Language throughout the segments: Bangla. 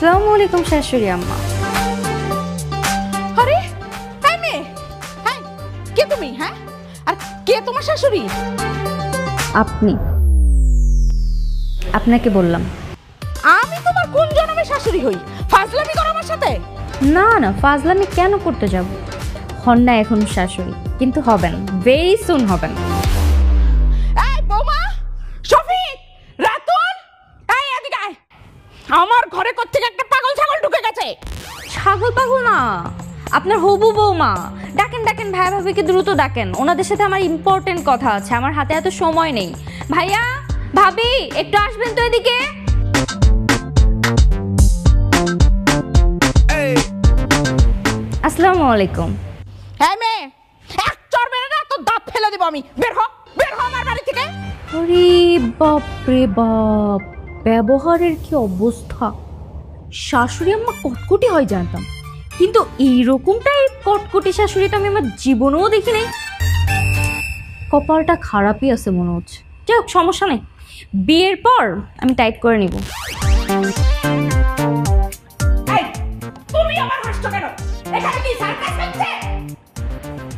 আসসালামু আলাইকুম শাশুড়ি আম্মা। আরে হ্যাঁ মেয়ে, হ্যাঁ কে তুমি? হ্যাঁ আর কে তোমার শাশুড়ি? আপনি, আপনাকে বললাম। আমি তোমার কোন জন্মের শাশুড়ি হই? ফাজলামি করো আমার সাথে? না না, ফাজলামি কেন করতে যাব? হন না এখন শাশুড়ি, কিন্তু হবেন, ভেরি সুন হবেন। এই বৌমা, শফিক, রাতুল, এই এদিকে আয়। আমার ঘরে কোত্থেকে একটা পাগল ছাগল ঢুকে গেছে। ছাগল পাগল না, আপনার হবু বৌমা। ডাকেন ডাকেন, ভাই ভাবিকে দ্রুত ডাকেন, ওনাদের সাথে আমার ইম্পর্টেন্ট কথা আছে, আমার হাতে এত সময় নেই। ভাইয়া ভাবি একটু আসবেন তো এদিকে। আসসালামু আলাইকুম। হ্যাঁ মেয়ে, এক চড় মেরে না তো দাঁত ফেলে দেব আমি। বের হ, বের হ আমার বাড়ি থেকে। আরে বাপ রে বাপ, ব্যবহারের কি অবস্থা! শাশুড়ি আম্মা কটকটি হয় জানতাম, কিন্তু এইরকমটাই কটকটি শাশুড়িটা আমি আমার জীবনেও দেখি নাই। কপালটা খারাপই আছে মনে হচ্ছে। যাই হোক, সমস্যা নেই, বিয়ের পর আমি টাইট করে নিব। এই তুমি আমার হাসছো কেন? এখানে কি সার্কাস হচ্ছে?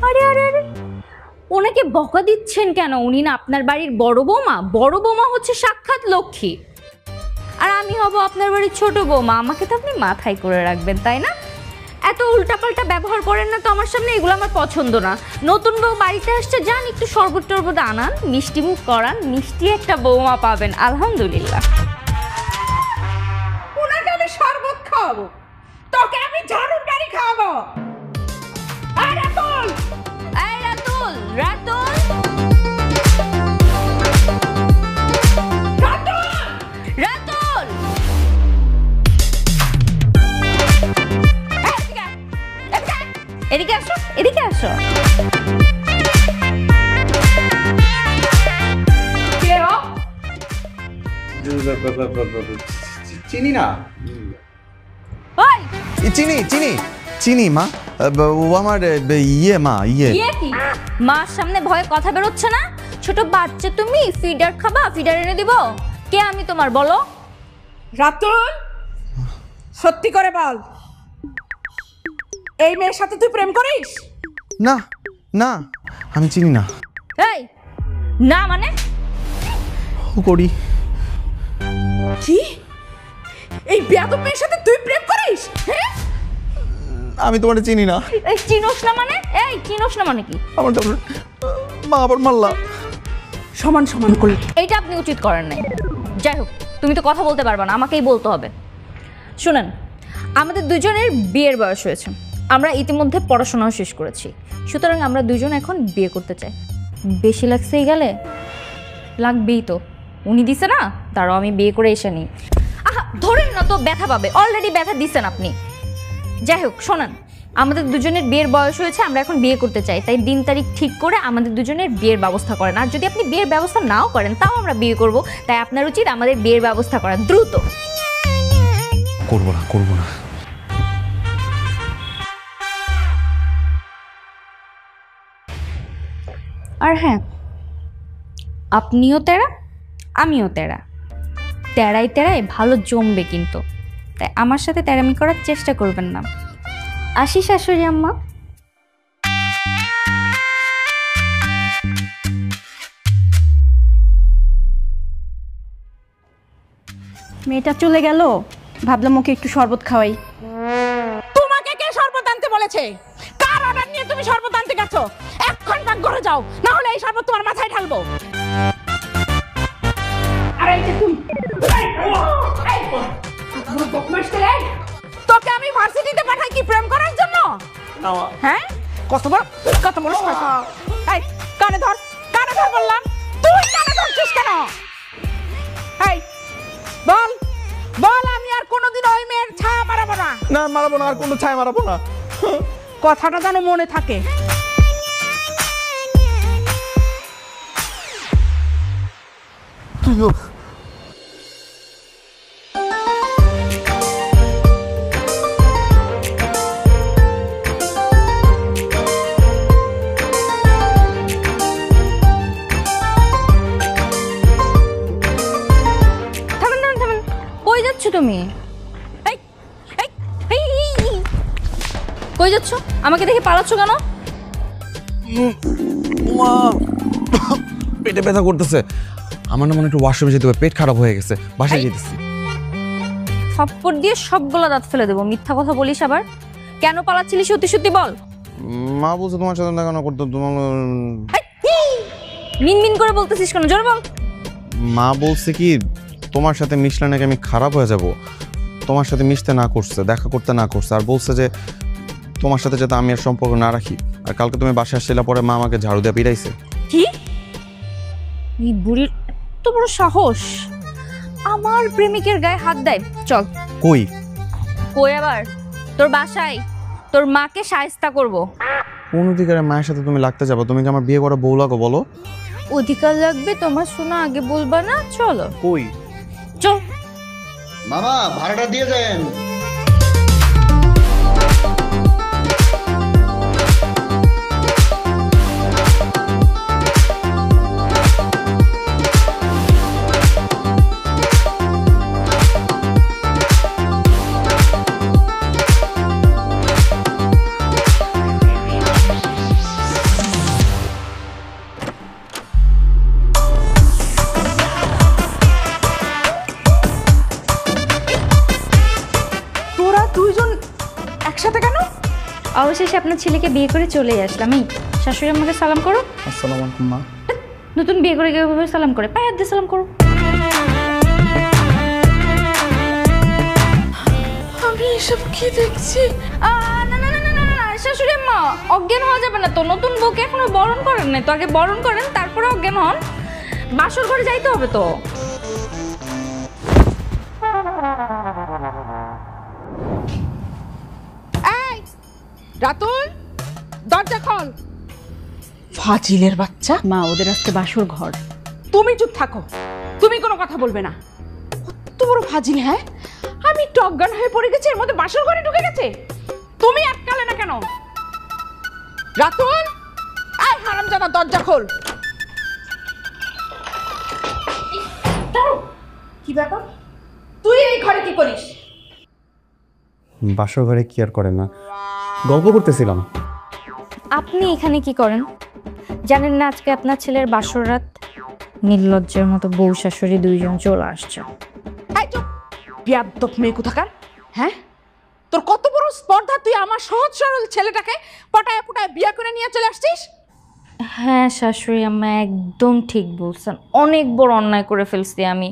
আরে আরে আরে, ওনাকে বকা দিচ্ছেন কেন? উনি না আপনার বাড়ির বড় বৌমা। বড় বৌমা হচ্ছে সাক্ষাৎ লক্ষ্মী, আর আমি হব আপনার বাড়ির ছোট বৌমা। আমাকে তো আপনি মাথায় করে রাখবেন, তাই না? এত উল্টাপাল্টা ব্যবহার করেন না তো আমার সামনে, এগুলো আমার পছন্দ না। নতুন বউ বাড়িতে আসছে, যান একটু শরবত টরবত আনান, মিষ্টি মুখ করান, মিষ্টি একটা বৌমা পাবেন আলহামদুলিল্লাহ। ওনাকে আমি শরবত খাওয়াবো, তোকে আমি ঝাড়ুর গাড়ি খাওয়াবো। এই রাতুল, এই রাতুল, রাতুল, রাতুল, রাতুল, এদিকে আসো, এদিকে আসো। চিনি না। ওই চিনি চিনি চিনি মা, ও আমার ইয়ে মা, ইয়ে। ইয়ে কি? মার সামনে ভয়ে কথা বেরোচ্ছে না? ছোট বাচ্চা তুমি, ফিডার খাবা? ফিডার এনে দিব? কে আমি তোমার, বলো? রাতুল, সত্যি করে বল, এই মেয়ের সাথে তুই প্রেম করিস? না না, আমি চিনি না। এই না মানে? ও করি। কি? এই বেয়াদব মেয়ের সাথে তুই প্রেম করিস? হ্যাঁ, আমি তোমার চিনি না। এই চিনোস না মানে? এই চিনোস না মানে কি? আমার মা আবার মারলা। সমান সমান করলি। এইটা আপনি উচিত করেন নাই। যাই হোক, তুমি তো কথা বলতে পারবা না, আমাকেই বলতে হবে। শুনেন, আমাদের দুজনের বিয়ের বয়স হয়েছে, আমরা ইতিমধ্যে পড়াশোনাও শেষ করেছি, সুতরাং আমরা দুজন এখন বিয়ে করতে চাই। বেশি লাগছেই গেলে লাগবেই তো, উনি দিছে না, তারও আমি বিয়ে করে এসে নিই। আহা ধরেন না তো, ব্যথা পাবে, অলরেডি ব্যথা দিচ্ছেন আপনি। যাই হোক শোনান, আমাদের দুজনের বিয়ের বয়স হয়েছে, আমরা এখন বিয়ে করতে চাই, তাই দিন তারিখ ঠিক করে আমাদের দুজনের বিয়ের ব্যবস্থা করেন। আর যদি আপনি বিয়ের ব্যবস্থা নাও করেন তাও আমরা বিয়ে করব, তাই আপনার উচিত আমাদের বিয়ের ব্যবস্থা করা দ্রুত। করবো না, করবো না। আর হ্যাঁ, আপনিও তেরা, আমিও তেরা, তেরাই তেরাই ভালো জমবে কিন্তু, তাই আমার সাথে তেরামি করার চেষ্টা করবেন না। আসি শাশুড়ি আম্মা। মেয়েটা চলে গেল, ভাবলাম ওকে একটু শরবত খাওয়াই। তোমাকে কে শরবত আনতে বলেছে? কার অর্ডার নিয়ে তুমি শরবত আনতে গেছো? এক্ষুনি পাক ঘরে যাও, না হলে এই শরবত তোমার মাথায় ঢালবো। আরে এই যে তুমি, তোকে আমি ভার্সিটিতে পাঠাই কি প্রেম করার জন্য? হ্যাঁ, কত বড় এই কানে ধর, কানে ধর বললাম। তুই কানে ধরছিস কেন? এই বল, বল, আমি আর কোনোদিন ওই মেয়ের ছায়া মারাবো না। না মারাবো না, আর কোনো ছাই মারাবো না। কথাটা যেন মনে থাকে। তুইও থামেন থামেন থামেন, কই যাচ্ছ তুমি? এই আমাকে দেখে পালাচ্ছ কেন? মা পেটে ব্যথা করতেছে। আমার না মনে একটু ওয়াশরুমে যেতে হবে, পেট খারাপ হয়ে গেছে, বাসায় যেতেছি। থাপ্পড় দিয়ে সবগুলো দাঁত ফেলে দেবো। মিথ্যা কথা বলিস আবার। কেন পালাচ্ছিলি সত্যি সত্যি বল। মা বলছে তোমার সাথে দেখা না করতে, তোমার মিনমিন করে বলতেছিস কেন? জোরে বল। মা বলছে কি তোমার সাথে মিশলে নাকি আমি খারাপ হয়ে যাব, তোমার সাথে মিশতে না করছে, দেখা করতে না করছে, আর বলছে যে তোমার সাথে যাতে আমি আর সম্পর্ক না রাখি। আর কালকে তুমি বাসায় আসছিলা পরে মা আমাকে ঝাড়ু দিয়ে পিটাইছে। কি? এই বুড়ির এত বড় সাহস আমার প্রেমিকের গায়ে হাত দেয়। চল। কই? কই আবার? তোর বাসায় তোর মাকে শায়েস্তা করব। কোন অধিকারে মায়ের সাথে তুমি লাগতে যাবো? তুমি কি আমার বিয়ে করা বউ লাগো বলো? অধিকার লাগবে তোমার শোনা, আগে বলবা না? চলো। কই? চল। মামা ভাড়াটা দিয়ে দেন। তোরা দুইজন একসাথে কেন? অবশেষে আপনার ছেলেকে বিয়ে করে চলে আসলাম। এই শাশুড়ি আমাকে সালাম করো। আসসালামু আলাইকুম মা। নতুন বিয়ে করে কিভাবে সালাম করে? পায়ে হাত দিয়ে সালাম করো। আমি এসব কি দেখছি? না না না না না না, শাশুড়ি মা অজ্ঞান হওয়া যাবে না তো। নতুন বউকে এখনো বরণ করেন নাই তো, আগে বরণ করেন তারপরে অজ্ঞান হন। বাসর ঘরে যাইতে হবে তো। এই রাতুল, দরজা খোল। ফাজিলের বাচ্চা। মা, ওদের আজকে বাসর ঘর। তুমি চুপ থাকো, তুমি কোনো কথা বলবে না। কত বড় ফাজিল! হ্যাঁ, আমি একটু অজ্ঞান হয়ে পড়ে গেছি, এর মধ্যে বাসর ঘরে ঢুকে গেছে। তুমি আটকালে না কেন? রাতুল, এই হারামজাদা দরজা খোল। কি ব্যাপার? তুই এই ঘরে কি করিস? বাসর ঘরে কি আর করে না, গল্প করতেছিলাম। আপনি এখানে কি করেন? জানেন না আজকে আপনার ছেলের বাসর রাত? নির্লজ্জের মতো বউ শাশুড়ি দুইজন চলে আসছে। এই চুপ, বিয়াদব মেয়ে কোথাকার। হ্যাঁ, তোর কত বড় স্পর্ধা, তুই আমার সহজ সরল ছেলেটাকে পটায় পটায় বিয়ে করে নিয়ে চলে আসছিস। হ্যাঁ শাশুড়ি আম্মা একদম ঠিক বলছেন, অনেক বড় অন্যায় করে ফেলছি আমি।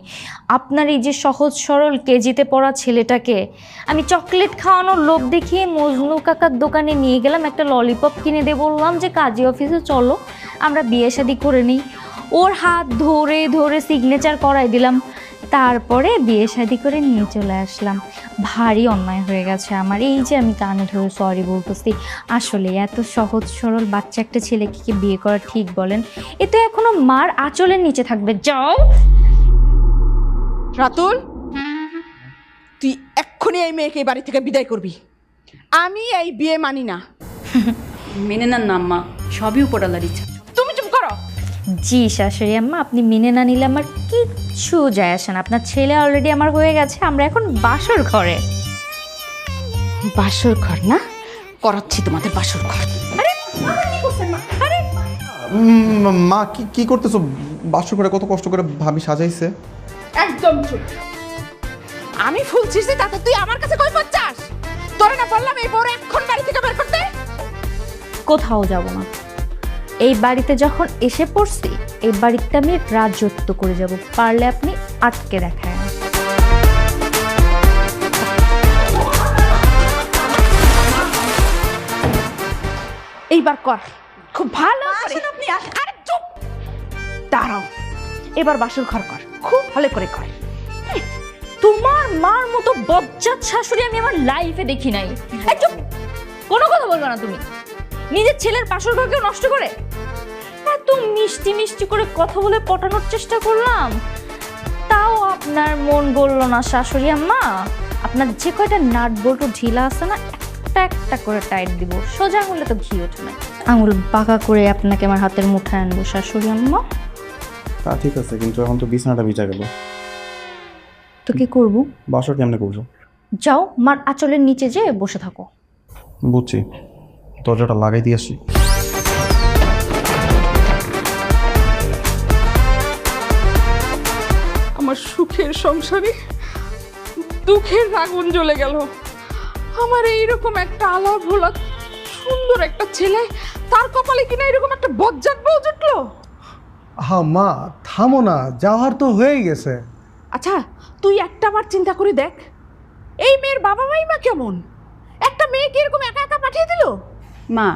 আপনার এই যে সহজ সরল কেজিতে পড়া ছেলেটাকে আমি চকলেট খাওয়ানোর লোভ দেখিয়ে মজনু কাকার দোকানে নিয়ে গেলাম, একটা ললিপপ কিনে দিয়ে বললাম যে কাজী অফিসে চলো আমরা বিয়ে শাদি করে নিই। ওর হাত ধরে ধরে সিগনেচার করাই দিলাম, তারপরে বিয়ে শাদি করে নিয়ে চলে আসলাম। ভারী অন্যায় হয়ে গেছে আমার। এই যে আমি কানে ধরে সরি বলতেছি। আসলে এত সহজ সরল বাচ্চা একটা ছেলেকে কি বিয়ে করা ঠিক বলেন? এ তো এখনো মার আঁচলের নিচে থাকবে। যাও। রাতুল, তুই এক্ষুনি এই মেয়েকে এই বাড়ি থেকে বিদায় করবি। আমি এই বিয়ে মানি না। মেনে নেন না আম্মা, সবই উপরালার ইচ্ছা। তুমি চুপ করো। জি শাশুড়ি আম্মা, আপনি মেনে না নিলে আমার কিচ্ছু যায় আসে না। আপনার ছেলে অলরেডি আমার হয়ে গেছে, আমরা এখন বাসর ঘরে। বাসর ঘর না, করাচ্ছি তোমাদের বাসর ঘর। আরে আবার কি করছেন মা? আরে মা কি করতেছো? বাসর ঘরে কত কষ্ট করে ভাবি সাজাইছে। একদম চুপ। আমি ফুল ছিঁড়ছি তাতে তুই আমার কাছে কই পাচ্ছাস? তোরে না বললাম এই বড় এখন বাড়ি থেকে বের করতে? কোথাও যাব না। এই বাড়িতে যখন এসে পড়ছি, এই বাড়িতে আমি রাজত্ব করে যাব। পারলে আপনি আটকে দেখায়। এইবার কর, খুব ভালো করে। আপনি আরে চুপ, দাঁড়াও। এবার বাসর ঘর কর, খুব ভালো করে কর। তোমার মার মতো বজ্জাত শাশুড়ি আমি আমার লাইফে দেখি নাই। এই চুপ, কোনো কথা বলবো না তুমি। নিজের ছেলের বাসর ঘরকে নষ্ট করে এত মিষ্টি মিষ্টি করে কথা বলে পটানোর চেষ্টা করলাম, তাও আপনার মন গড়ল না শাশুড়ি আম্মা। আপনার যে কয়টা নাট বল্টু ঢিলা আছে না, একটা একটা করে টাইট দিব। সোজা আঙুলে তো ঘি ওঠে না, আঙুল বাঁকা করে আপনাকে আমার হাতের মুঠায় আনবো শাশুড়ি আম্মা। তা ঠিক আছে, কিন্তু এখন তো বিছানাটা ভিজা গেল। তো কি করবো? বাসর কেমনে করছো? যাও মার আঁচলের নিচে যেয়ে বসে থাকো। বুঝছি, দরজাটা লাগাই দিয়ে আসি। আমার সুখের সংসারে দুঃখের আগুন জ্বলে গেল। আমার এইরকম একটা আলার ভোলা সুন্দর একটা ছেলে, তার কপালে কিনা এরকম একটা বজ্জাত বউ জুটলো। হ্যাঁ মা, থামো না, যাওয়ার তো হয়ে গেছে। আচ্ছা তুই একটা বার চিন্তা করে দেখ, এই মেয়ের বাবা মাই মা কেমন, একটা মেয়েকে এরকম একা একা পাঠিয়ে দিল। মা,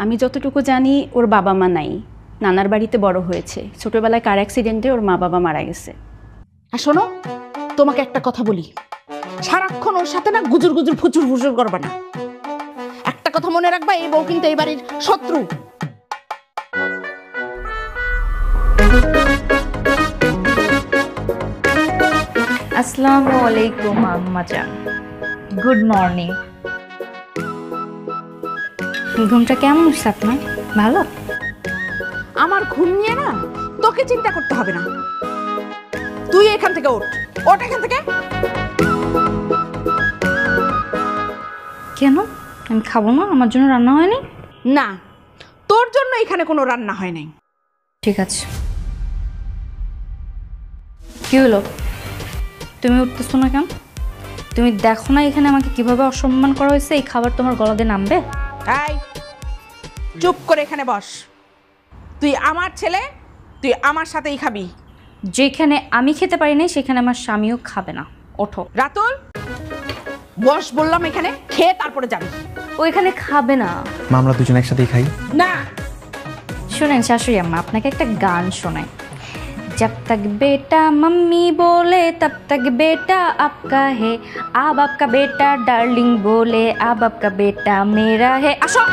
আমি যতটুকু জানি ওর বাবা মা নাই, নানার বাড়িতে বড় হয়েছে, ছোটবেলায় কার অ্যাক্সিডেন্টে ওর মা বাবা মারা গেছে। আর শোনো, তোমাকে একটা কথা বলি, সারাক্ষণ ওর সাথে না গুজুর গুজুর ফুচুর ফুচুর করবে না। একটা কথা মনে রাখবা, এই বউ কিন্তু এই বাড়ির শত্রু। আসসালামু আলাইকুম আম্মা জান, গুড মর্নিং। ঘুমটা কেমন হচ্ছে আপনার? ভালো? আমার ঘুম নিয়ে না তোকে চিন্তা করতে হবে না, তুই এখান থেকে ওঠ, ওঠ এখান থেকে। কেন? আমি খাবো না? আমার জন্য রান্না হয়নি? না, তোর জন্য এখানে কোনো রান্না হয় নাই। ঠিক আছে। কি হলো, তুমি উঠতেছো না কেন? তুমি দেখো না এখানে আমাকে কিভাবে অসম্মান করা হয়েছে? এই খাবার তোমার গলা দিয়ে নামবে? এই চুপ করে এখানে বস, তুই আমার ছেলে, তুই আমার সাথেই খাবি। যেখানে আমি খেতে পারি না সেখানে আমার স্বামীও খাবে না। ওঠো। রাতুল, বস বললাম এখানে, খেয়ে তারপরে যাবি। ও এখানে খাবে না। মা, আমরা দুজন একসাথেই খাই। না, শুনেন শাশুড়ি আম্মা, আপনাকে একটা গান শোনাই। जब तक बेटा मम्मी बोले तब तक बेटा आपका है, अब आपका बेटा डार्लिंग बोले अब आपका बेटा मेरा है। আসো।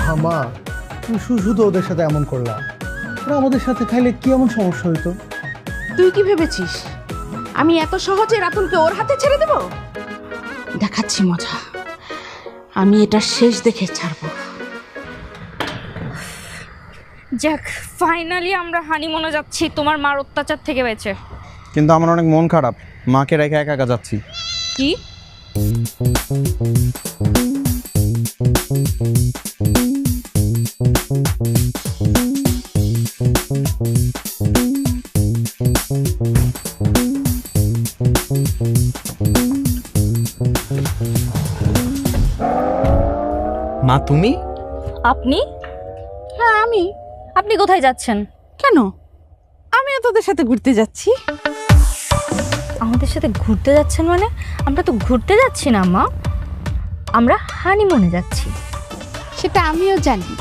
হ্যাঁ মা, তুমি শুধু ওদের সাথে এমন করলা, ওরা আমাদের সাথে খাইলে কি এমন সমস্যা হইতো? তুই কি ভেবেছিস আমি এত সহজে রাতুলকে ওর হাতে ছেড়ে দেব? দেখাচ্ছি মজা, আমি এটা শেষ দেখে ছাড়বো। যাক, ফাইনালি আমরা হানিমুনে যাচ্ছি তোমার মার অত্যাচার থেকে বেঁচে। কিন্তু আমার অনেক মন খারাপ, মাকে রেখে একা একা যাচ্ছি। কি? মা তুমি? আপনি? হ্যাঁ আমি। আপনি কোথায় যাচ্ছেন? কেন? আমিও তোদের সাথে ঘুরতে যাচ্ছি। আমাদের সাথে ঘুরতে যাচ্ছেন মানে? আমরা তো ঘুরতে যাচ্ছি না মা, আমরা হানিমুনে যাচ্ছি। সেটা আমিও জানি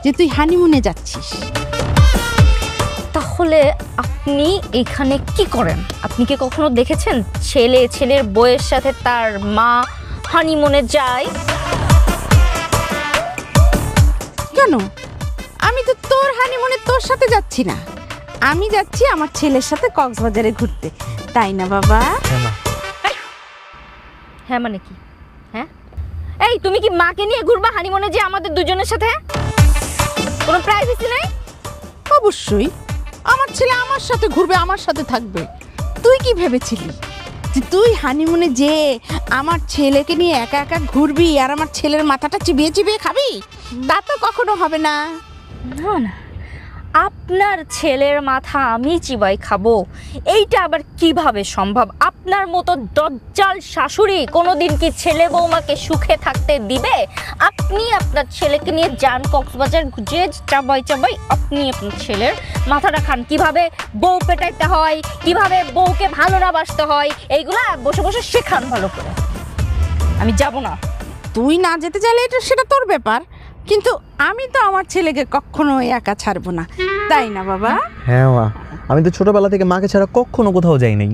যে তুই হানিমুনে যাচ্ছিস। তাহলে আপনি এখানে কি করেন? আপনি কি কখনো দেখেছেন ছেলের বউয়ের সাথে তার মা হানিমুনে যায়? কেন? আমি তো তোর হানিমুনে তোর সাথে যাচ্ছি না, আমি যাচ্ছি আমার ছেলের সাথে কক্সবাজারে ঘুরতে, তাই না বাবা? হ্যাঁ মানে কি? হ্যাঁ, এই তুমি কি মাকে নিয়ে ঘুরবা হানিমুনে যে আমাদের দুজনের সাথে? কোনো প্রাইভেসি নাই? অবশ্যই, আমার ছেলে আমার সাথে ঘুরবে, আমার সাথে থাকবে। তুই কি ভেবেছিলি যে তুই হানিমুনে যে আমার ছেলেকে নিয়ে একা একা ঘুরবি আর আমার ছেলের মাথাটা চিবিয়ে চিবিয়ে খাবি? তা তো কখনো হবে না। না না, আপনার ছেলের মাথা আমি চিবাই খাবো, এইটা আবার কিভাবে সম্ভব? আপনার মতো দজ্জাল শাশুড়ি কোনোদিন কি ছেলে বৌমাকে সুখে থাকতে দিবে? আপনি আপনার ছেলেকে নিয়ে যান কক্সবাজার, যে চাবাই চাবাই আপনি আপনার ছেলের মাথাটা খান, কিভাবে বউ পেটাইতে হয়, কিভাবে বউকে ভালো না বাসতে হয়, এইগুলা বসে বসে শেখান ভালো করে। আমি যাব না। তুই না যেতে চাইলে এটা সেটা তোর ব্যাপার, কিন্তু আমি তো আমার ছেলেকে কখনো একা ছাড়বো না, তাই না বাবা? হ্যাঁ মা, আমি তো ছোটবেলা থেকে মাকে ছাড়া কখনো কোথাও যাই নাই।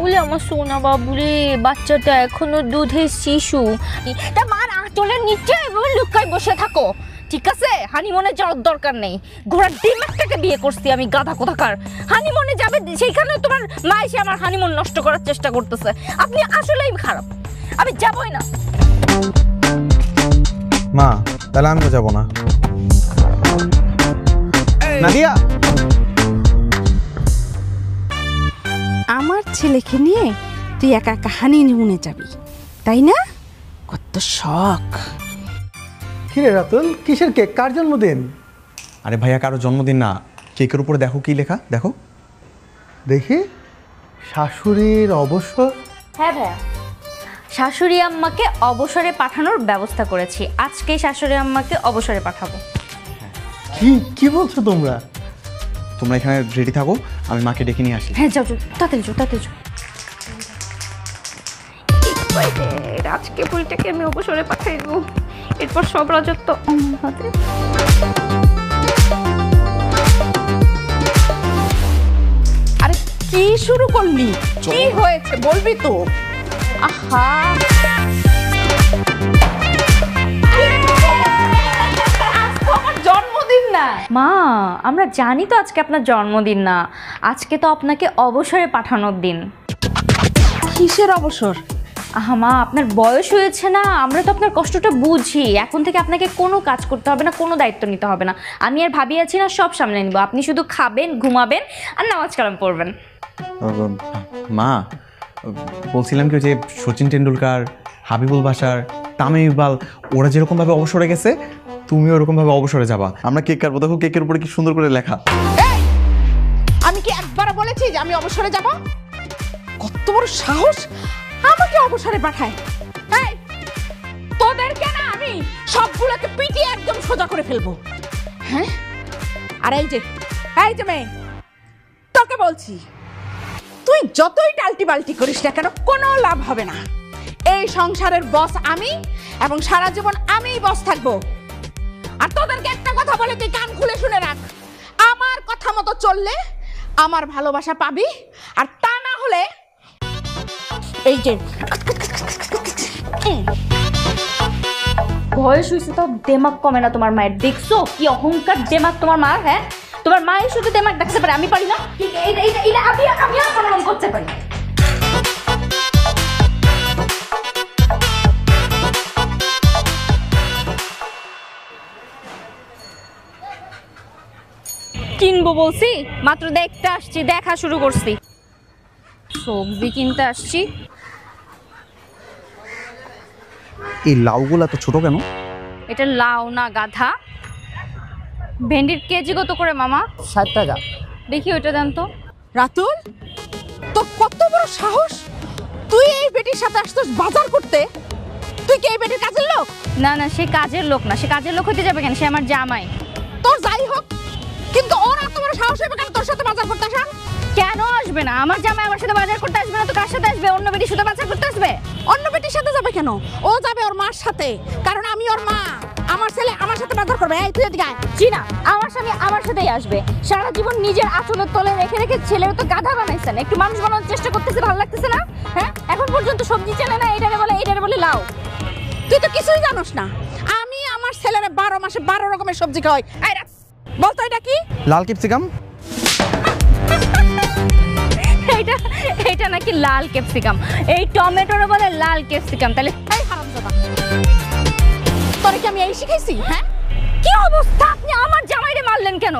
ওলে আমার সোনা বাবুরে, বাচ্চাটা এখনো দুধের শিশু, তা মার আঁচলের নিচে এভাবে লুকায় বসে থাকো, ঠিক আছে? হানিমুনে যাওয়ার দরকার নেই। ঘোড়ার ডিম একটাকে বিয়ে করছি আমি, গাধা কোথাকার। হানিমুনে যাবে সেইখানে তোমার মা এসে আমার হানিমুন নষ্ট করার চেষ্টা করতেছে। আপনি আসলেই খারাপ, আমি যাবই না। মা, তাহলে আমিও যাবো না। নাদিয়া, আমার ছেলেকে নিয়ে তুই একা একা হানিমুনে যাবি, তাই না? কত শখ। কিরে রাতুল, কিসের কেক, কার জন্মদিন? আরে ভাইয়া, কারো জন্মদিন না, কেকের উপরে দেখো কি লেখা, দেখো। দেখি, শাশুড়ির অবসর। হ্যাঁ ভাইয়া, শাশুড়ি আম্মাকে অবসরে পাঠানোর ব্যবস্থা করেছি। আজকেই শাশুড়ি আম্মাকে অবসরে পাঠাবো। কি কি বলছো তোমরা? তোমরা এখানে রেডি থাকো, আমি মাকে ডেকে নিয়ে আসি। হ্যাঁ যাও যাও, তাড়াতাড়ি যাও, তাড়াতাড়ি যাও। আজকে বুড়িটাকে আমি অবসরে পাঠাই দেবো, এরপর সব রাজত্ব আমার হাতে। আরে কি শুরু করলি? কি হয়েছে বলবি তো? আহা, আমার জন্মদিন না। মা আমরা জানি তো আজকে আপনার জন্মদিন না, আজকে তো আপনাকে অবসরে পাঠানোর দিন। কিসের অবসর? আহা মা, আপনার বয়স হয়েছে না, আমরা তো আপনার কষ্টটা বুঝি। এখন থেকে আপনাকে কোনো কাজ করতে হবে না, কোনো দায়িত্ব নিতে হবে না। আমি আর ভাবি আছি না, সব সামলে নিব। আপনি শুধু খাবেন, ঘুমাবেন আর নামাজ কালাম পড়বেন। মা, বলছিলাম কি, যে সচিন টেন্ডুলকার, হাবিবুল বাশার, তামিম ইকবাল, ওরা যেরকমভাবে অবসরে গেছে, তুমিও ওরকমভাবে অবসরে যাবা। আমরা কেক কাটবো, দেখো কেকের উপরে কি সুন্দর করে লেখা। এই, আমি কি একবার বলেছি যে আমি অবসরে যাব? কত বড় সাহস আমাকে অবসরে পাঠায়! এই, তোদেরকে না আমি সবগুলোকে পিটিয়ে একদম সোজা করে ফেলবো। হ্যাঁ, আর এই যে মেয়ে, তোকে বলছি, তুই যতই টাল্টি বাল্টি করিস না কেন, কোনো লাভ হবে না। এই সংসারের বস আমি, এবং সারা জীবন আমিই বস থাকবো। আর তোদেরকে একটা কথা বলে তুই কান খুলে শুনে রাখ, আমার কথা মতো চললে আমার ভালোবাসা পাবি, আর তা না হলে এই যে বয়স হয়েছে তো দেমাগ কমে না তোমার মায়ের, দেখছো কি অহংকার দেমাগ তোমার মার। হ্যাঁ, তোমার মায়ের শুধু দেমাগ দেখতে পারে, আমি পারি না। ঠিক এটা আমি অনুমান করতে পারি। কিনবো বলছি, মাত্র দেখতে আসছি, দেখা শুরু করছি। সবজি কিনতে আসছি। এই লাউগুলা তো ছোট কেন? এটা লাউ না গাধা। ভেন্ডির কেজি কত করে মামা? 60 টাকা। দেখি ওইটা দেন তো। রাতুল, তোর কত বড় সাহস! তুই এই বেটির সাথে আসছিস বাজার করতে? তুই কি এই বেটির কাজের লোক? না না, সে কাজের লোক না। সে কাজের লোক হতে যাবে কেন? সে আমার জামাই। তোর যাই হোক, কিন্তু ওর এত বড় সাহস হবে কেন তোর সাথে বাজার করতে আসা? কেন আসবে না? আমার জামাই আমার সাথে বাজার করতে আসবে না তো কার সাথে আসবে? অন্য বেটির সাথে বাজার করতে আসবে? অন্য বেটির সাথে যাবে কেন? ও যাবে ওর মার সাথে, কারণ আমি ওর মা। আমার ছেলে আমার সাথে বাজার করবে। এই তুই এদিকে আয়। জি না, আমার স্বামী আমার সাথেই আসবে। সারা জীবন নিজের আঁচলের তলে রেখে রেখে ছেলের তো গাধা বানাইছেন। একটু মানুষ বানানোর চেষ্টা করতেছে, ভালো লাগতেছে না? হ্যাঁ, এখন পর্যন্ত সবজি চেনে না, এটারে বলে লাউ। তুই তো কিছুই জানোস না। আমি আমার ছেলেরে 12 মাসে 12 রকমের সবজি খাওয়াই। এই বলতো এটা কি? লাল ক্যাপসিকাম। এটা নাকি লাল ক্যাপসিকাম? এই টমেটোর বলে লাল ক্যাপসিকাম? তাহলে এই হারামজাদা, তোরে কি আমি এই শিখাইছি? হ্যাঁ, কি অবস্থা? আপনি আমার জামাইরে মারলেন কেন?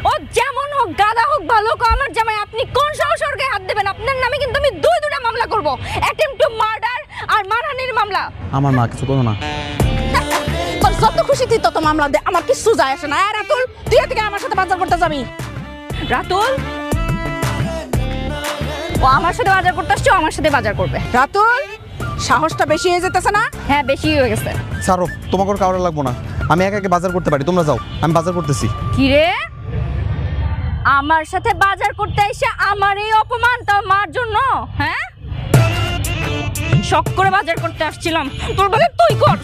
ও যেমন হোক, গাধা হোক, ভালো হোক, আমার জামাই। আপনি কোন সাহসে ওর গায়ে হাত দেবেন? আপনার নামে কিন্তু আমি দুটা মামলা করব, অ্যাটেম্পট টু মার্ডার আর মানহানির মামলা। আমার মা কিছু করো না। তোর যত খুশি তুই তত মামলা দে, আমার কিছু যায় আসে না। আর রাতুল, তুই এদিকে আমার সাথে বাজার করতে যাবি। রাতুল, ও আমার সাথে বাজার করতে আসছে, আমার সাথে বাজার করবে। রাতুল, সাহসটা বেশি হয়ে যেতেছে না? হ্যাঁ, বেশি হয়ে গেছে। সারো, তোমাকে আর কাউরে লাগবো না, আমি একা একা বাজার করতে পারি। তোমরা যাও, আমি বাজার করতেছি। কি রে, আমার সাথে বাজার করতে এসে আমার এই অপমান তাও মার জন্য? হ্যাঁ, শখ করে বাজার করতে আসছিলাম, তোর বলে তুই কর।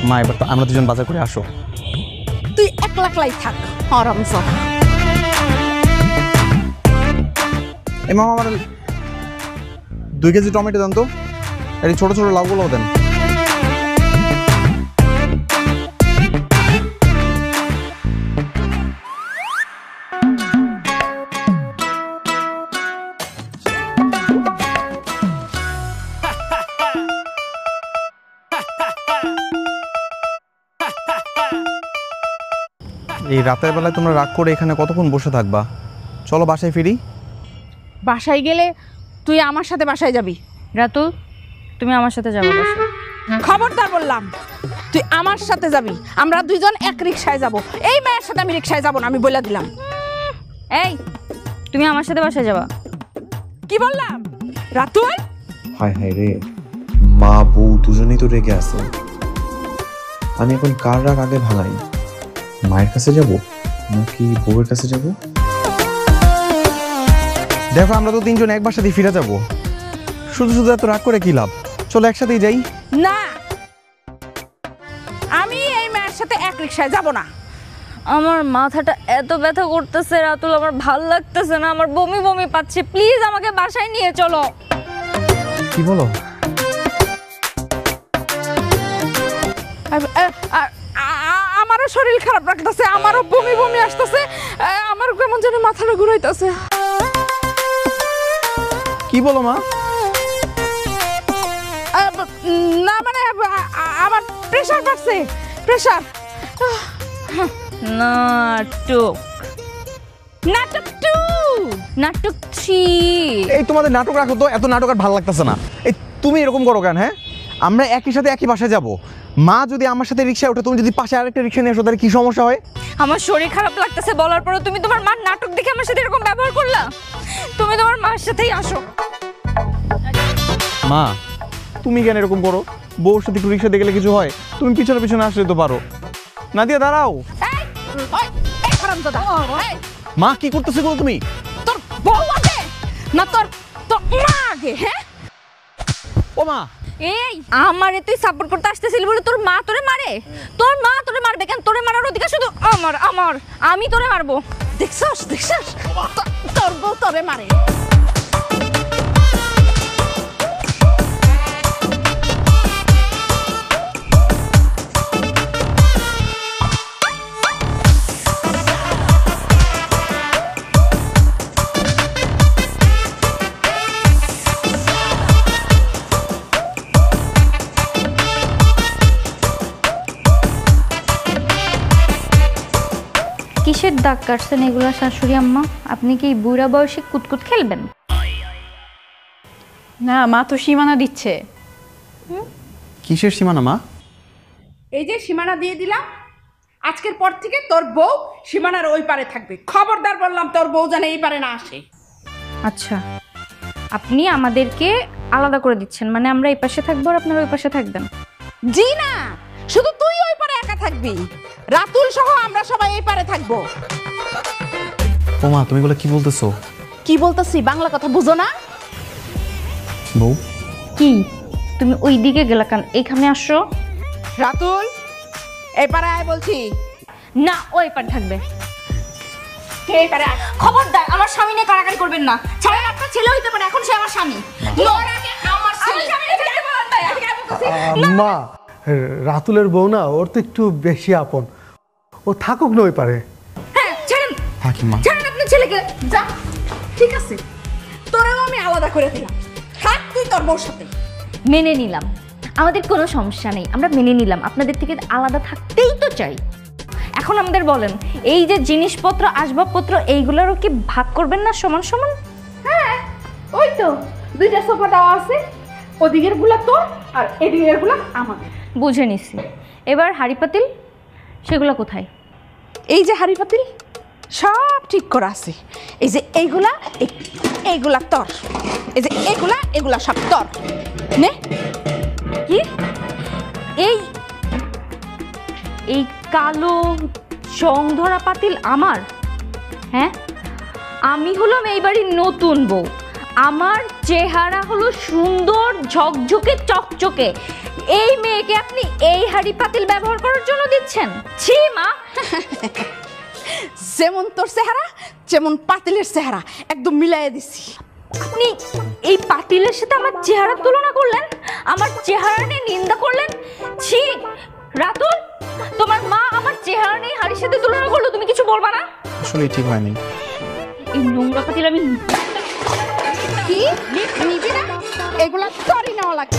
মা, এবার তো আমরা দুজন বাজার করে আসো। তুই একলাই থাক, হারামজাদা। এই মামা, আমার 2 কেজি টমেটো দেন তো, এই ছোট ছোট লাউগুলোও দেন। এই রাতের বেলায় তোমরা রাগ করে এখানে কতক্ষণ বসে থাকবা? চলো বাসায় ফিরি। বাসায় গেলে তুই আমার সাথে বাসায় যাবি। রাতুল, তুমি আমার সাথে যাবে বাসা। খবরদার বললাম, তুই আমার সাথে যাবি। আমরা দুইজন এক রিকশায় যাব। এই মেয়ের সাথে আমি রিকশায় যাব না, আমি বলে দিলাম। এই তুমি আমার সাথে বাসায় যাবা। কি বললাম রাতুল? হায় হায় রে, মা বউ দুজনেই তো রেগে আছে। আমি এখন কার রাগ আগে ভাঙাই? মায়ের কাছে যাব নাকি বউয়ের কাছে যাব? দেখো আমরা তো তিনজন এক বাসাতেই ফিরে যাব, শুধু শুধু এত রাগ করে কি লাভ? চলো একসাথেই যাই। না, আমি এই মেয়ের সাথে এক রিকশায় যাব না। আমার মাথাটা এত ব্যথা করতেছে রাতুল, আমার ভাল লাগতেছে না, আমার বমি বমি পাচ্ছে। প্লিজ আমাকে বাসায় নিয়ে চলো। কি বলো? আমারও শরীর খারাপ লাগতেছে, আমারও বমি বমি আসতেছে, আমার কেমন যেন মাথাটা ঘুরাইতেছে। কি বলো মা? না মানে আমার প্রেসার বাড়ছে, প্রেসার। নাটক নাটক 2, নাটক 3। এই তোমাদের নাটক রাখো তো, এত নাটক আর ভালো লাগতেছে না। এই তুমি এরকম করো কেন? হ্যাঁ, আমরা একই সাথে একই বাসায় যাব। মা যদি আমার সাথে রিকশায় ওঠে, তুমি যদি পাশে আরেকটা রিকশা নিয়ে আসো, তাহলে কি সমস্যা হয়? আমার শরীর খারাপ লাগতেছে বলার পরে তুমি তোমার মার নাটক দেখে আমার সাথে এরকম ব্যবহার করলা। তুমি তোমার মার সাথেই আসো। মা তুমি কেন এরকম করো? বউর সাথে একটু রিকশা দেখলে কিছু হয়? তুমি পিছনে পিছনে আসলে তো পারো। নাদিয়া দাঁড়াও। এই হারামজাদা, এই মা কি করতেছে গো তুমি? তোর বউ আগে না তোর তোর মা আগে? হ্যাঁ ও মা, এই আমারে তুই সাপোর্ট করতে আসতেছিলি বলে তোর মা তোরে মারে? তোর মা তোরে মারবে কেন? তোরে মারার অধিকার শুধু আমার। আমি তোরে মারবো। দেখছস দেখছস, তোর বউ তোরে মারে। কিসের দাগ কাটছেন এগুলা শাশুড়ি আম্মা? আপনি কি বুড়া বয়সে কুতকুত খেলবেন? না, মা তো সীমানা দিচ্ছে। কিসের সীমানা মা? এই যে সীমানা দিয়ে দিলাম, আজকের পর থেকে তোর বউ সীমানার ওই পারে থাকবে। খবরদার বললাম, তোর বউ যেন এই পারে না আসে। আচ্ছা, আপনি আমাদেরকে আলাদা করে দিচ্ছেন, মানে আমরা এই পাশে থাকবো আর আপনারা ওই পাশে থাকবেন? জি না, শুধু তুই ওই পারে একা থাকবি, রাতুল সহ আমরা সবাই এই পারে থাকবো। ও মা, তুমি বলে কি বলতেছো? কি বলতেছি বাংলা কথা বুঝো না? বউ কি তুমি ওই দিকে গেলা কেন? এইখানে আসো। রাতুল এই পারে আয় বলছি। না, ওই পার থাকবে। কে এই পারে আয়? খবরদার আমার স্বামী নিয়ে কারাকারি করবেন না। ছাড়েন, আপনার ছেলে হইতে পারে, এখন সে আমার স্বামী। তোর আগে আমার ছেলে। আমি যেতে বললাম তাই, আমি কেন বলতেছি? মা, রাতুলের বউ না, ওর তো একটু বেশি আপন, ও থাকুক না ওই পারে। হ্যাঁ ছাড়েন, হাকিম মা, ছাড়েন আপনার ছেলেকে। যা, ঠিক আছে, তোরেও আমি আলাদা করে দিলাম। থাক তুই তোর বউর সাথে। মেনে নিলাম, আমাদের কোনো সমস্যা নেই, আমরা মেনে নিলাম। আপনাদের থেকে আলাদা থাকতেই তো চাই। এখন আমাদের বলেন, এই যে জিনিসপত্র আসবাবপত্র এইগুলোরও কি ভাগ করবেন না সমান সমান? হ্যাঁ ওই তো দুইটা সোফা দেওয়া আছে, ওদিকের গুলা তোর আর এদিকের গুলা আমাদের। বুঝে নিছি। এবার হাঁড়ি পাতিল সেগুলো কোথায়? এই যে হাঁড়ি পাতিল সব ঠিক করা আছে। এই যে এইগুলা, এইগুলা তোর। এই যে এগুলা সব তোর। নে। কি এই এই কালো জং ধরা পাতিল আমার? হ্যাঁ, আমি হলাম এই বাড়ির নতুন বউ, আমার চেহারা হলো সুন্দর ঝকঝকে চকচকে। এই মেয়েকে আপনি এই হাঁড়ি পাতিল ব্যবহার করার জন্য দিচ্ছেন? ছি মা। যেমন তোর চেহারা যেমন পাতিলের চেহারা একদম মিলাইয়া দিছি। আপনি এই পাতিলের সাথে আমার চেহারা তুলনা করলেন, আমার চেহারা নিয়ে নিন্দা করলেন। ছি রাতুল, তোমার মা আমার চেহারা নিয়ে হাড়ির সাথে তুলনা করলো, তুমি কিছু বলবা না? আসলে ঠিক হয়নি। এই নোংরা পাতিল আমি কি নিবি না? এগুলা তোরই নেওয়া লাগবে।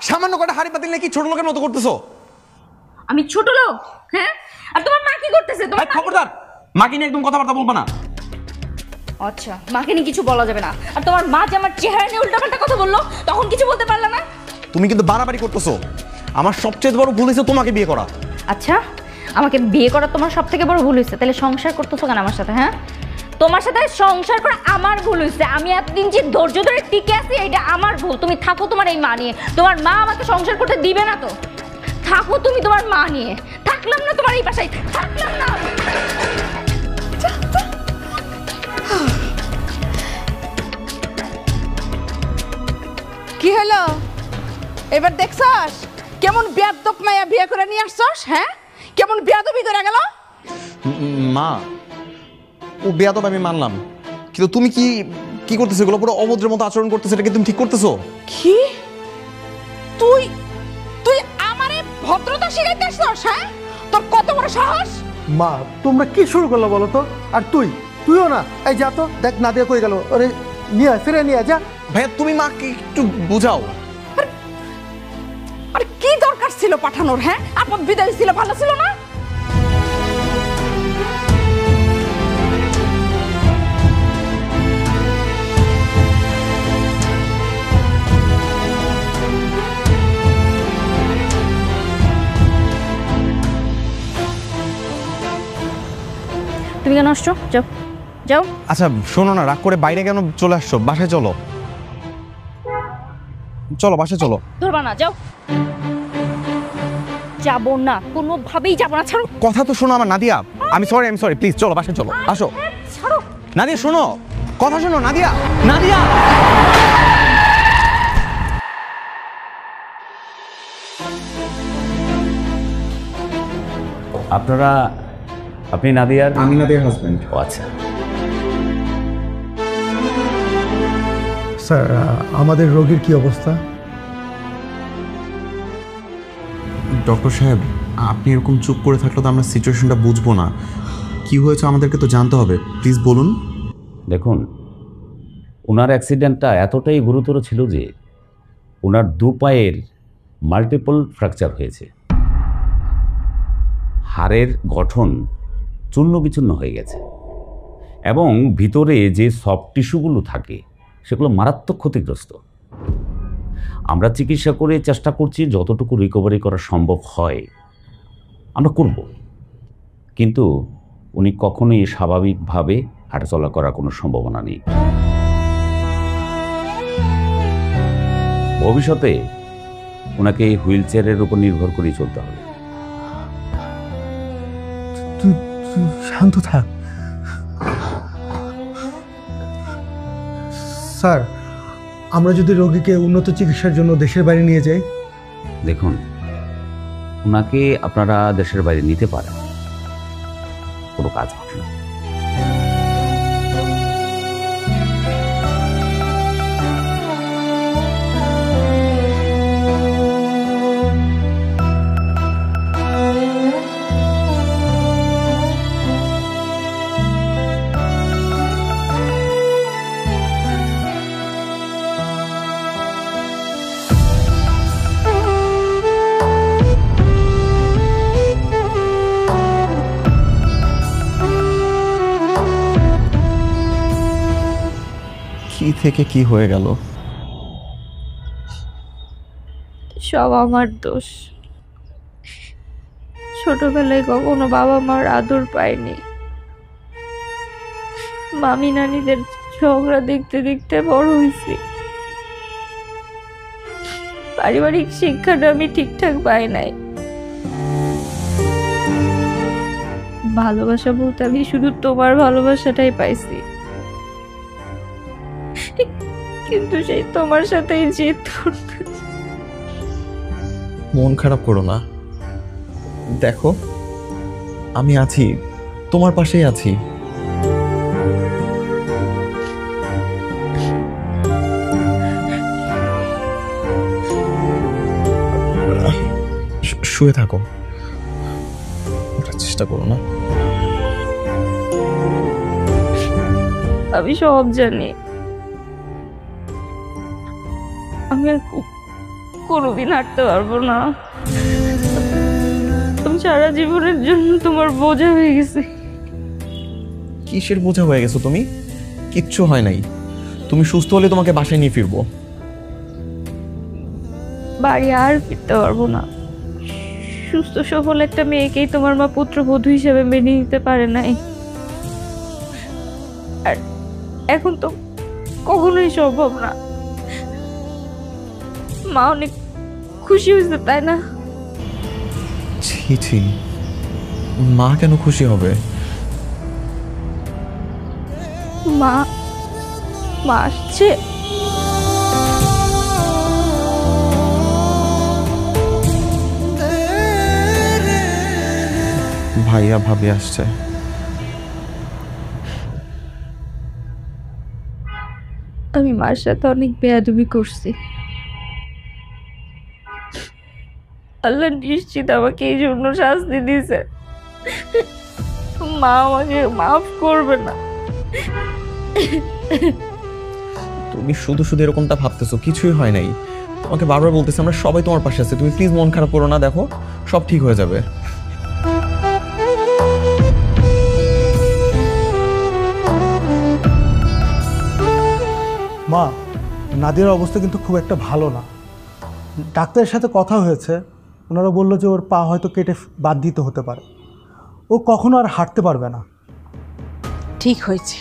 সামান্য ছোট লোকের মতো করতেছো? আমি ছোট লোক? হ্যাঁ, আর তোমার মা কি করতেছে? তোমার খবরদার, মাকে নিয়ে একদম কথাবার্তা বলবা না। আচ্ছা, মাকে নিয়ে কিছু বলা যাবে না। আর তোমার মা যে আমার চেহারা নিয়ে উল্টাপাল্টা কথা বললো, তখন কিছু বলতে পারলা না? তুমি কিন্তু বাড়াবাড়ি করতেছো। আমার সবচেয়ে বড় ভুল হয়েছে তোমাকে বিয়ে করা। আচ্ছা, আমাকে বিয়ে করা তোমার সব থেকে বড় ভুল হয়েছে, তাহলে সংসার করতেছো কেন আমার সাথে? হ্যাঁ, তোমার সাথে সংসার করা আমার ভুল হয়েছে। আমি এতদিন যে ধৈর্য ধরে টিকে আছি, এটা আমার ভুল। তুমি থাকো তোমার এই মা নিয়ে। তোমার মা আমাকে সংসার করতে দিবে না তো? থাকো তুমি তোমার মা নিয়ে। থাকলাম না তোমার এই বাসায়, থাকলাম না। কি হলো এবার দেখছস কেমন বেয়াদব মায়া বিয়ে করে নিয়ে আসছস? হ্যাঁ, কেমন বেয়াদবি করে গেল। মা, ও বেয়াদব আমি মানলাম, কিন্তু তুমি কি কি করতেছো? এগুলো পুরো অভদ্রের মতো আচরণ করতেছো, এটা কি তুমি ঠিক করতেছো? কি তুই তুই আমারে ভদ্রতা শিখাইতে আসছস? হ্যাঁ, তোর কত বড় সাহস! মা, তোমরা কি শুরু করলো বলো তো? আর তুইও না, এই যা তো, দেখ নাদিয়া কই গেল, ওরে নিয়ে ফিরে নিয়ে যা। ভাইয়া, তুমি মাকে একটু বুঝাও। আর কি দরকার ছিল পাঠানোর? হ্যাঁ, আপদ বিদায় ছিল, ভালো ছিল না? তুমি কেন আসছো? যাও যাও। আচ্ছা শোনো না, রাগ করে বাইরে কেন চলে আসছো? বাসায় চলো, চলো বাসায় চলো। ধরবা না, যাও। যাবো না, কোনোভাবেই যাবো না। ছাড়ো। কথা তো শোনো আমার নাদিয়া। আমি সরি, প্লিজ চলো বাসায় চলো, আসো। ছাড়ো। নাদিয়া শোনো, কথা শোনো। নাদিয়া, নাদিয়া। আপনি নাদিয়ার? আমি নাদিয়ার হাজবেন্ড। ও আচ্ছা। স্যার, আমাদের রোগীর কি অবস্থা? ডক্টর সাহেব, আপনি এরকম চুপ করে থাকলে তো আমরা সিচুয়েশনটা বুঝবো না। কি হয়েছে আমাদেরকে তো জানতে হবে, প্লিজ বলুন। দেখুন, ওনার অ্যাক্সিডেন্টটা এতটাই গুরুতর ছিল যে ওনার দু পায়ের মাল্টিপল ফ্র্যাকচার হয়েছে। হাড়ের গঠন চূর্ণ বিচূর্ণ হয়ে গেছে এবং ভিতরে যে সফট টিস্যুগুলো থাকে সেগুলো মারাত্মক ক্ষতিগ্রস্ত। আমরা চিকিৎসা করে চেষ্টা করছি যতটুকু রিকভারি করা সম্ভব হয় আমরা করব, কিন্তু উনি কখনোই স্বাভাবিকভাবে হাঁটাচলা করার কোনো সম্ভাবনা নেই। ভবিষ্যতে ওনাকে হুইল চেয়ারের উপর নির্ভর করেই চলতে হবে। তুই শান্ত থাক। স্যার, আমরা যদি রোগীকে উন্নত চিকিৎসার জন্য দেশের বাইরে নিয়ে যাই? দেখুন, ওনাকে আপনারা দেশের বাইরে নিতে পারেন, কোনো কাজ হবে না। কি থেকে কি হয়ে গেল? সব আমার দোষ। ছোটবেলায় কখনো বাবা মার আদর পাইনি। মামি নানিদের ঝগড়া দেখতে দেখতে বড় হয়েছি। পারিবারিক শিক্ষাটা আমি ঠিকঠাক পাই নাই। ভালোবাসা বলতে আমি শুধু তোমার ভালোবাসাটাই পাইছি, কিন্তু সেই তোমার সাথেই জেদ করতেছি। মন খারাপ করো না, দেখো আমি আছি, তোমার পাশেই আছি। শুয়ে থাকো, ওঠার চেষ্টা করো না। আমি সব জানি। আমি আর কোনোদিন হাঁটতে পারবো না। তুমি সারা জীবনের জন্য তোমার বোঝা হয়ে গেছে। কিসের বোঝা হয়ে গেছো তুমি? কিচ্ছু হয় নাই। তুমি সুস্থ হলে তোমাকে বাসায় নিয়ে ফিরবো। বাড়ি আর ফিরতে পারবো না। সুস্থ সফল একটা মেয়েকেই তোমার মা পুত্রবধূ হিসেবে মেনে নিতে পারে নাই, আর এখন তো কখনোই সম্ভব না। মা অনেক খুশি হয়েছে, তাই না? ছি ছি, মা কেন খুশি হবে? মা মা আসছে। ভাইয়া ভাবি আসছে। আমি মার সাথে অনেক বেয়াদবি করছি। আল্লাহ নিশ্চিত আমাকে এই জন্য শাস্তি দিয়েছে। মা আমাকে মাফ করবে না। তুমি শুধু শুধু এরকমটা ভাবতেছো, কিছুই হয় নাই। তোমাকে বারবার বলতেছি আমরা সবাই তোমার পাশে আছি, তুমি প্লিজ মন খারাপ করো না, দেখো সব ঠিক হয়ে যাবে। মা, নাদিয়ার অবস্থা কিন্তু খুব একটা ভালো না। ডাক্তারের সাথে কথা হয়েছে, ওনারা বললো যে ওর পা হয়তো কেটে বাদ দিতে হতে পারে, ও কখনো আর হাঁটতে পারবে না। ঠিক হয়েছে,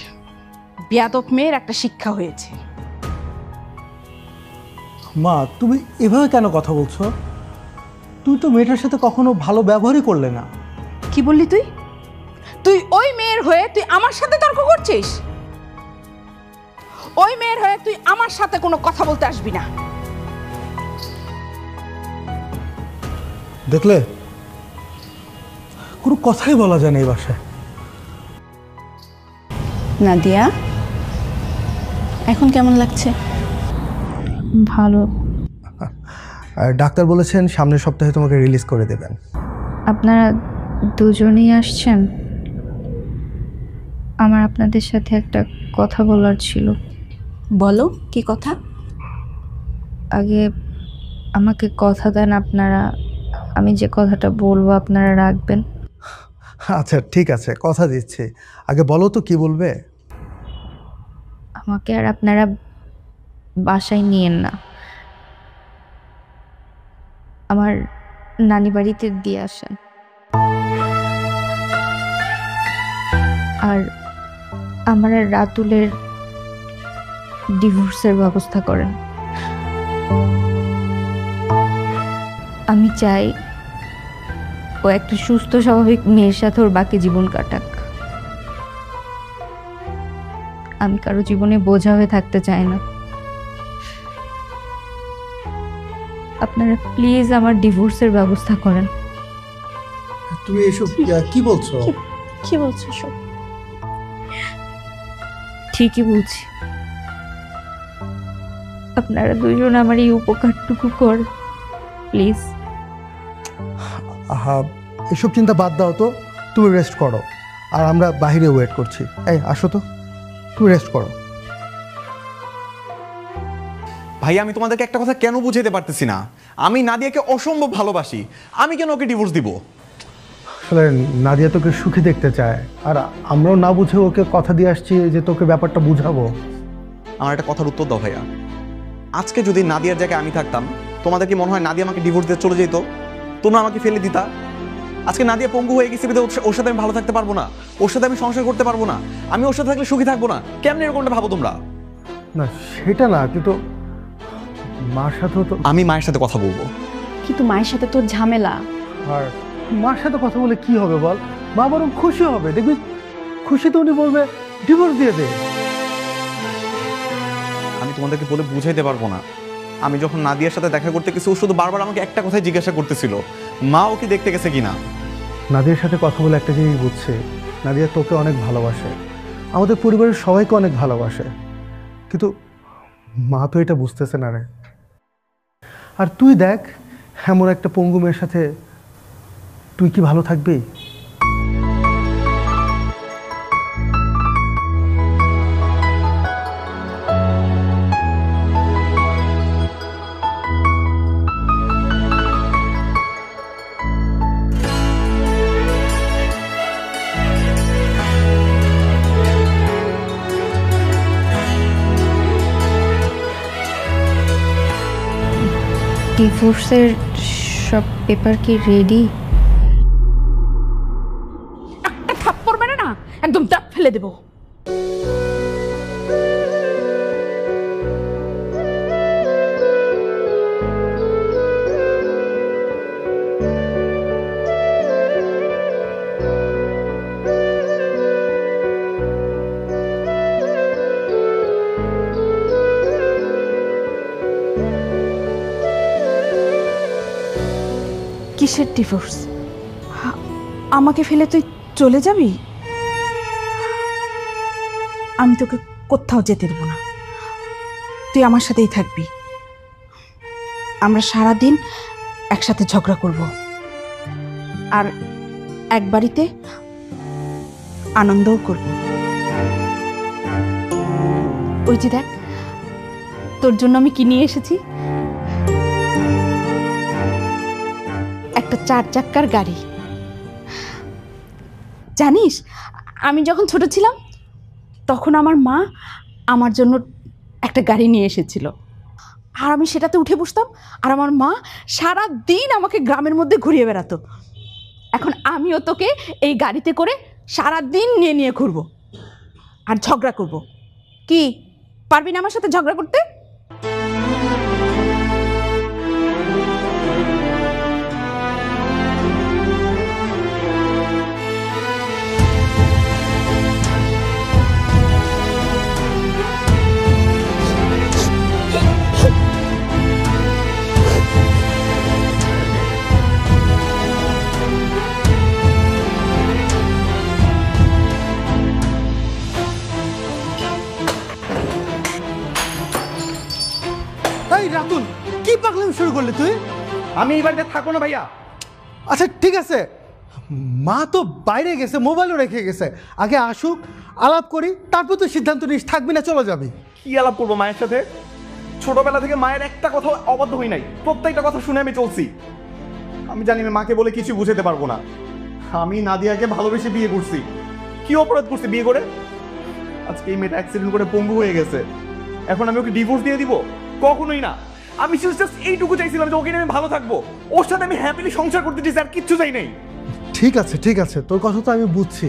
বেয়াদব মেয়ের একটা শিক্ষা হয়েছে। মা, তুমি এভাবে কেন কথা বলছো? তুই তো মেয়েটার সাথে কখনো ভালো ব্যবহারই করলে না। কি বললি তুই? তুই ওই মেয়ের হয়ে তুই আমার সাথে তর্ক করছিস? ওই মেয়ের হয়ে তুই আমার সাথে কোনো কথা বলতে আসবি না। দেখলে, কোনো কথাই বলা যায় না এই বাসায়। নাদিয়া, এখন কেমন লাগছে? ভালো। আর ডাক্তার বলেছেন সামনের সপ্তাহে তোমাকে রিলিজ করে দেবেন। আপনারা দুজনেই আসছেন? আমার আপনাদের সাথে একটা কথা বলার ছিল। বলো, কি কথা? আগে আমাকে কথা দেন আপনারা, আমি যে কথাটা বলবো আপনারা রাখবেন। আচ্ছা ঠিক আছে, কথা দিচ্ছি। আগে বলো তো কি বলবে। আমাকে আর আপনারা বাসায় নিয়েন না, আমার নানি বাড়িতে দিয়ে আসেন। আর আমার আর রাতুলের ডিভোর্সের ব্যবস্থা করেন। আমি চাই ও একটা সুস্থ স্বাভাবিক মেয়ের সাথে ওর বাকি জীবন কাটাক। আমি কারো জীবনে বোঝা হয়ে থাকতে চাই না। আপনারা প্লিজ আমার ডিভোর্সের ব্যবস্থা করেন। তুমি এসব কি বলছো? কি বলছো সব? ঠিকই বলছি। আপনারা দুজন আমার এই উপকারটুকু কর প্লিজ। আহা, এসব চিন্তা বাদ দাও তো, তুমি রেস্ট করো, আর আমরা বাইরে ওয়েট করছি। এই আসো তো, তুমি রেস্ট করো। ভাই আমি তোমাদেরকে একটা কথা কেন বুঝাতে পারতেছি না, আমি নাদিয়াকে অসম্ভব ভালোবাসি, আমি কেন ওকে ডিভোর্স দিব? আসলে নাদিয়া তোকে সুখী দেখতে চায়, আর আমরাও না বুঝে ওকে কথা দিয়ে আসছি যে তোকে ব্যাপারটা বুঝাবো। আমার একটা কথার উত্তর দাও ভাইয়া, আজকে যদি নাদিয়ার জায়গায় আমি থাকতাম, তোমাদের কি মনে হয় নাদিয়া আমাকে ডিভোর্স দিয়ে চলে যেত? তোমরা আমাকে ফেলে দিতা? আজকে নাদিয়া পঙ্গু হয়ে গেছে, ওর সাথে আমি ভালো থাকতে পারবো না, ওর সাথে আমি সংসার করতে পারবো না, আমি ওর সাথে থাকলে সুখী থাকবো না। কেমন এরকমটা ভাবো তোমরা? না সেটা না, কিন্তু মার সাথেও তো। আমি মায়ের সাথে কথা বলবো। কিন্তু মায়ের সাথে তোর ঝামেলা। আর মার সাথে কথা বলে কি হবে বল? মা বরং খুশি হবে, দেখবি খুশিতে উনি বলবে ডিভোর্স দিয়ে দে। আমি তোমাদেরকে বলে বুঝাইতে পারবো না। আমি যখন নাদিয়ার সাথে দেখা করতে গেছি, ও শুধু বারবার আমাকে একটা কথাই জিজ্ঞাসা করতেছিল, মা ও কি দেখতে গেছে কিনা। নাদিয়ার সাথে কথা বলে একটা জিনিস বুঝছে, নাদিয়া তোকে অনেক ভালোবাসে, আমাদের পরিবারের সবাইকে অনেক ভালোবাসে, কিন্তু মা তো এটা বুঝতেছে না রে। আর তুই দেখ, এমন একটা পঙ্গু মেয়ের সাথে তুই কি ভালো থাকবি? ডিভোর্সের সব পেপার কি রেডি? একটা থাপ্পড় মেরে না একদম দাঁত ফেলে দেবো। কিসের ডিভোর্স? আমাকে ফেলে তুই চলে যাবি? আমি তোকে কোথাও যেতে দেবো না, তুই আমার সাথেই থাকবি। আমরা সারাদিন একসাথে ঝগড়া করব, আর এক বাড়িতে আনন্দও করব। ওই যে দেখ, তোর জন্য আমি কি নিয়ে এসেছি, একটা 4 চাক্কার গাড়ি। জানিস, আমি যখন ছোট ছিলাম তখন আমার মা আমার জন্য একটা গাড়ি নিয়ে এসেছিল, আর আমি সেটাতে উঠে বসতাম, আর আমার মা সারা দিন আমাকে গ্রামের মধ্যে ঘুরিয়ে বেড়াতো। এখন আমিও তোকে এই গাড়িতে করে সারা দিন নিয়ে নিয়ে ঘুরবো আর ঝগড়া করব। কি পারবি না আমার সাথে ঝগড়া করতে? এই রাতুল, কি পাগলামি শুরু করলি তুই? আমি এই বাড়িতে থাকবো না ভাইয়া। আচ্ছা ঠিক আছে, মা তো বাইরে গেছে, মোবাইলও রেখে গেছে, আগে আসুক, আলাপ করি, তারপর তো সিদ্ধান্ত নিস থাকবি না চলে যাবি। কি আলাপ করবো মায়ের সাথে? ছোটবেলা থেকে মায়ের একটা কথা অবাধ্য হই নাই, প্রত্যেকটা কথা শুনে আমি চলছি। আমি জানি আমি মাকে বলে কিছু বুঝাতে পারবো না। আমি নাদিয়াকে ভালোবেসে বিয়ে করছি। কি অপরাধ করছি বিয়ে করে? আজকে এই মেয়েটা অ্যাক্সিডেন্ট করে পঙ্গু হয়ে গেছে, এখন আমি ওকে ডিভোর্স দিয়ে দিব? কখনোই না। আমি জাস্ট এইটুকু চাইছিলাম যে ওকে নিয়ে আমি ভালো থাকবো, ওর সাথে আমি হ্যাপিলি সংসার করতে চাইছি, আর কিচ্ছু চাই নাই। ঠিক আছে ঠিক আছে, তোর কথা তো আমি বুঝছি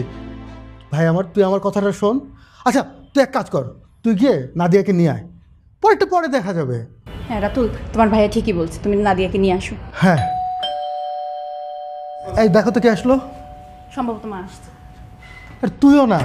ভাই আমার, তুই আমার কথাটা শোন। আচ্ছা তুই এক কাজ কর, তুই গিয়ে নাদিয়াকে নিয়ে আয়, পরেরটা পরে দেখা যাবে। হ্যাঁ রাতুল, তোমার ভাইয়া ঠিকই বলছে, তুমি নাদিয়াকে নিয়ে আসো। হ্যাঁ, এই দেখো তো কে আসলো। সম্ভবত মা আসছে। আর তুইও না।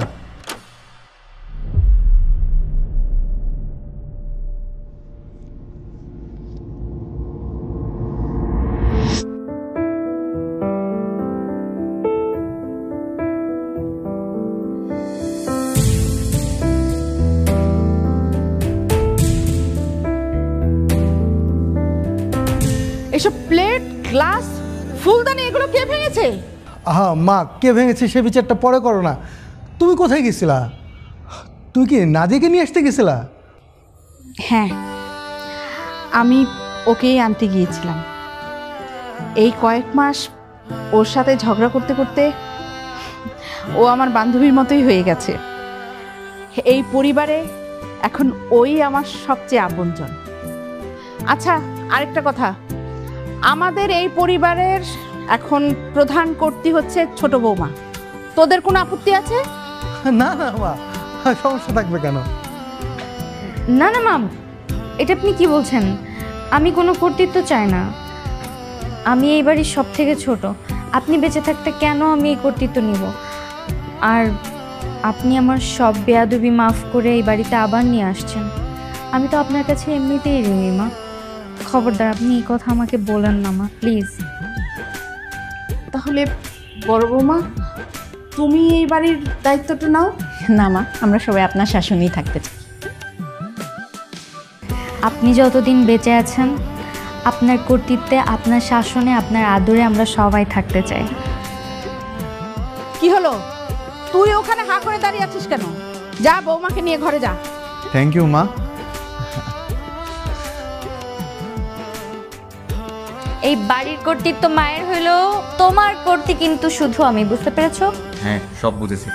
এসব প্লেট, গ্লাস, ফুলদানি এগুলো কে ভেঙেছে? হ্যাঁ মা, কে ভেঙেছে সে বিচারটা পরে করো না। তুমি কোথায় গেছিলা? তুই কি নাদিয়াকে নিয়ে আসতে গেছিলা? হ্যাঁ, আমি ওকেই আনতে গিয়েছিলাম। এই কয়েক মাস ওর সাথে ঝগড়া করতে করতে ও আমার বান্ধবীর মতোই হয়ে গেছে। এই পরিবারে এখন ওই আমার সবচেয়ে আপনজন। আচ্ছা, আরেকটা কথা, আমাদের এই পরিবারের এখন প্রধান কর্ত্রী হচ্ছে ছোট বৌমা। তোদের কোনো আপত্তি আছে? না না মা, সমস্যা থাকবে কেন? না না মাম, এটা আপনি কি বলছেন? আমি কোনো কর্তৃত্ব চাই না। আমি এই বাড়ির সব থেকে ছোট, আপনি বেঁচে থাকতে কেন আমি এই কর্তৃত্ব নিব? আর আপনি আমার সব বেয়াদবি মাফ করে এই বাড়িতে আবার নিয়ে আসছেন। আমি তো আপনার কাছে এমনিতেই ঋণী মা। খবরদার আপনি এই কথা আমাকে বলেন না মা, প্লিজ। তাহলে বড় বৌমা, তুমি এই বাড়ির দায়িত্বটা নাও। না মা, আমরা সবাই আপনার শাসনেই থাকতে চাই। আপনি যতদিন বেঁচে আছেন, আপনার কর্তৃত্বে, আপনার শাসনে, আপনার আদরে আমরা সবাই থাকতে চাই। কি হলো, তুই ওখানে হাঁ করে দাঁড়িয়ে আছিস কেন? যা, বৌমাকে নিয়ে ঘরে যা। থ্যাংক ইউ মা। এই বাড়ির কর্তৃত্ব মায়ের হইলেও তোমার কর্তৃ কিন্তু শুধু আমি, বুঝতে পেরেছো? হ্যাঁ, সব বুঝেছি।